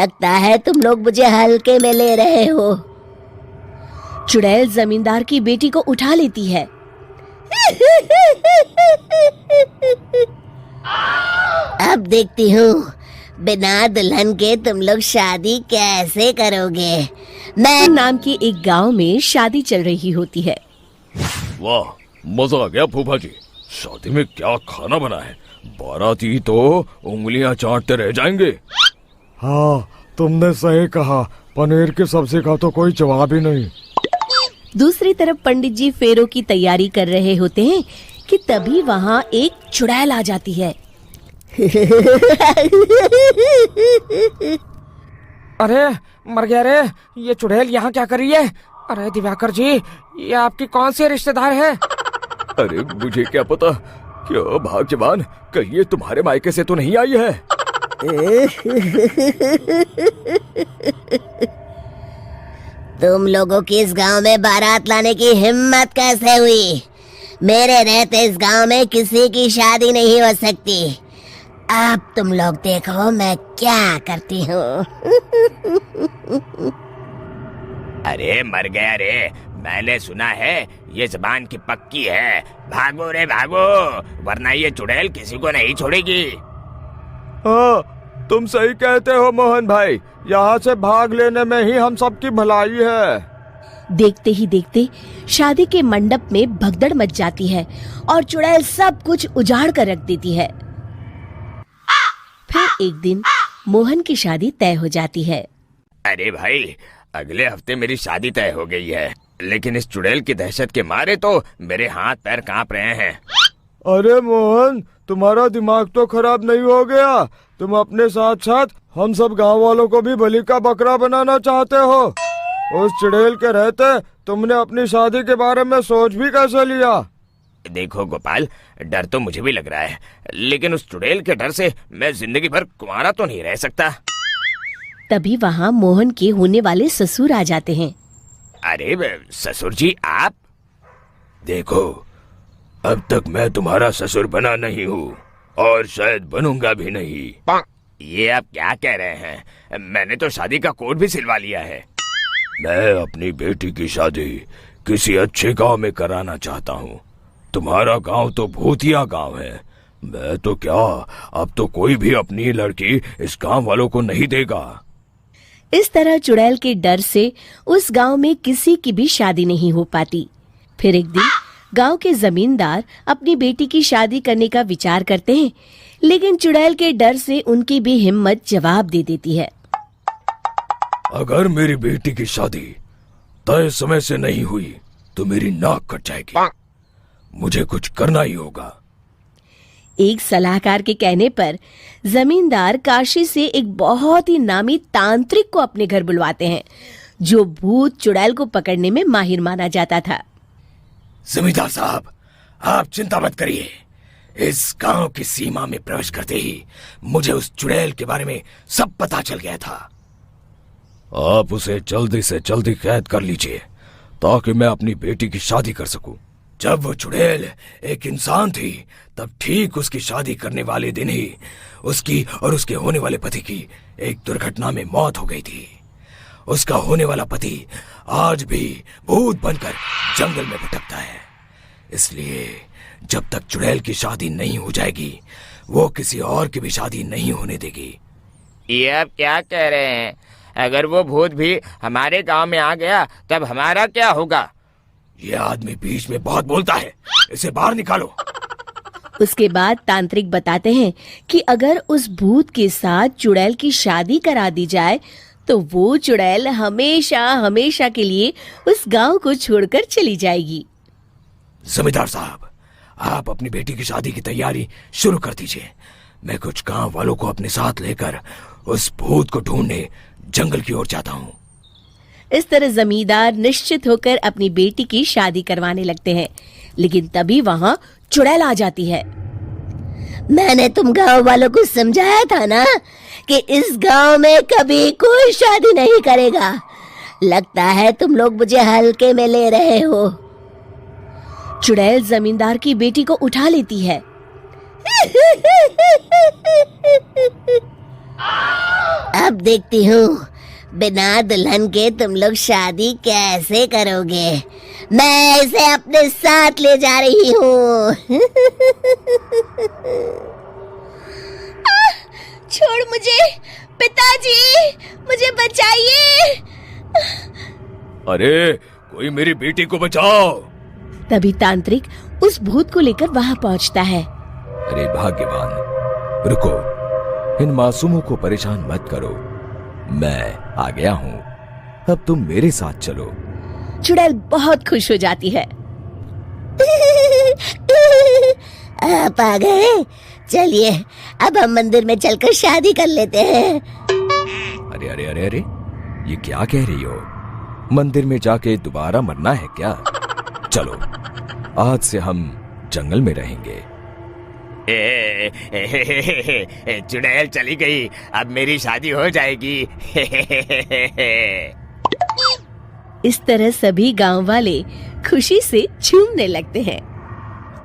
लगता है तुम लोग मुझे हल्के में ले रहे हो। चुड़ैल जमींदार की बेटी को उठा लेती है। अब देखती हूँ बिना दुल्हन के तुम लोग शादी कैसे करोगे। मैं नाम के एक गांव में शादी चल रही होती है। वाह, मजा आ गया फूफा जी। शादी में क्या खाना बना है, बाराती तो उंगलियां चाटते रह जाएंगे। हाँ, तुमने सही कहा, पनीर की सब्जी का तो कोई जवाब ही नहीं। दूसरी तरफ पंडित जी फेरों की तैयारी कर रहे होते हैं कि तभी वहाँ एक चुड़ैल आ जाती है। अरे मर गया रे, ये चुड़ैल यहाँ क्या कर रही है? अरे दिवाकर जी, ये आपकी कौन सी रिश्तेदार है? अरे मुझे क्या पता, क्या भाग्यवान, कहीं ये तुम्हारे मायके से तो नहीं आई है। तुम लोगों की इस गांव में बारात लाने की हिम्मत कैसे हुई? मेरे रहते इस गांव में किसी की शादी नहीं हो सकती। अब तुम लोग देखो मैं क्या करती हूँ। अरे मर गया रे, मैंने सुना है ये जबान की पक्की है। भागो रे भागो, वरना ये चुड़ैल किसी को नहीं छोड़ेगी। हाँ, तुम सही कहते हो मोहन भाई, यहाँ से भाग लेने में ही हम सबकी भलाई है। देखते ही देखते शादी के मंडप में भगदड़ मच जाती है और चुड़ैल सब कुछ उजाड़ कर रख देती है। फिर एक दिन मोहन की शादी तय हो जाती है। अरे भाई, अगले हफ्ते मेरी शादी तय हो गई है, लेकिन इस चुड़ैल की दहशत के मारे तो मेरे हाथ पैर कांप रहे हैं। अरे मोहन, तुम्हारा दिमाग तो खराब नहीं हो गया? तुम अपने साथ साथ हम सब गांव वालों को भी बलि का बकरा बनाना चाहते हो? उस चुड़ैल के रहते तुमने अपनी शादी के बारे में सोच भी कैसे लिया? देखो गोपाल, डर तो मुझे भी लग रहा है, लेकिन उस चुड़ैल के डर से मैं जिंदगी भर कुंवारा तो नहीं रह सकता। तभी वहाँ मोहन के होने वाले ससुर आ जाते हैं। अरे ससुर जी आप? देखो, अब तक मैं तुम्हारा ससुर बना नहीं हूँ और शायद बनूंगा भी नहीं। ये आप क्या कह रहे हैं? मैंने तो शादी का कोड भी सिलवा लिया है। मैं अपनी बेटी की शादी किसी अच्छे गांव में कराना चाहता हूँ। तुम्हारा गांव तो भूतिया गांव है। मैं तो क्या, अब तो कोई भी अपनी लड़की इस गांव वालों को नहीं देगा। इस तरह चुड़ैल के डर से उस गांव में किसी की भी शादी नहीं हो पाती। फिर एक दिन गांव के जमींदार अपनी बेटी की शादी करने का विचार करते हैं, लेकिन चुड़ैल के डर से उनकी भी हिम्मत जवाब दे देती है। अगर मेरी बेटी की शादी तय समय से नहीं हुई तो मेरी नाक कट जाएगी। मुझे कुछ करना ही होगा। एक सलाहकार के कहने पर जमींदार काशी से एक बहुत ही नामी तांत्रिक को अपने घर बुलवाते हैं, जो भूत चुड़ैल को पकड़ने में माहिर माना जाता था। जमींदार साहब, आप चिंता मत करिए। इस गांव की सीमा में प्रवेश करते ही मुझे उस चुड़ैल के बारे में सब पता चल गया था। आप उसे जल्दी से जल्दी कैद कर लीजिए ताकि मैं अपनी बेटी की शादी कर सकूं। जब वो चुड़ैल एक इंसान थी, तब ठीक उसकी शादी करने वाले दिन ही उसकी और उसके होने वाले पति की एक दुर्घटना में मौत हो गई थी। उसका होने वाला पति आज भी भूत बनकर जंगल में भटकता है। इसलिए जब तक चुड़ैल की शादी नहीं हो जाएगी, वो किसी और की भी शादी नहीं होने देगी। ये आप क्या कह रहे हैं? अगर वो भूत भी हमारे गांव में आ गया तब हमारा क्या होगा? ये आदमी बीच में बहुत बोलता है, इसे बाहर निकालो। उसके बाद तांत्रिक बताते हैं कि अगर उस भूत के साथ चुड़ैल की शादी करा दी जाए तो वो चुड़ैल हमेशा हमेशा के लिए उस गांव को छोड़कर चली जाएगी। जमींदार साहब, आप अपनी बेटी की शादी की तैयारी शुरू कर दीजिए। मैं कुछ गांव वालों को अपने साथ लेकर उस भूत को ढूंढने जंगल की ओर जाता हूँ। इस तरह जमींदार निश्चित होकर अपनी बेटी की शादी करवाने लगते हैं, लेकिन तभी वहाँ चुड़ैल आ जाती है। मैंने तुम गांव वालों को समझाया था ना कि इस गांव में कभी कोई शादी नहीं करेगा। लगता है तुम लोग मुझे हल्के में ले रहे हो। चुड़ैल जमींदार की बेटी को उठा लेती है। अब देखती हूँ बिना दुल्हन के तुम लोग शादी कैसे करोगे। मैं इसे अपने साथ ले जा रही हूँ। छोड़ मुझे, पिताजी, मुझे बचाइए। अरे कोई मेरी बेटी को बचाओ। तभी तांत्रिक उस भूत को लेकर वहां पहुंचता है। अरे भाग्यवान, रुको, इन मासूमों को परेशान मत करो, मैं आ गया हूँ, अब तुम मेरे साथ चलो। चुड़ैल बहुत खुश हो जाती है। आप आ गए, चलिए अब हम मंदिर में चलकर शादी कर लेते हैं। अरे अरे अरे अरे, ये क्या कह रही हो? मंदिर में जाके दोबारा मरना है क्या? चलो, आज से हम जंगल में रहेंगे। चुड़ैल चली गई, अब मेरी शादी हो जाएगी। इस तरह सभी गांव वाले खुशी से झूमने लगते हैं।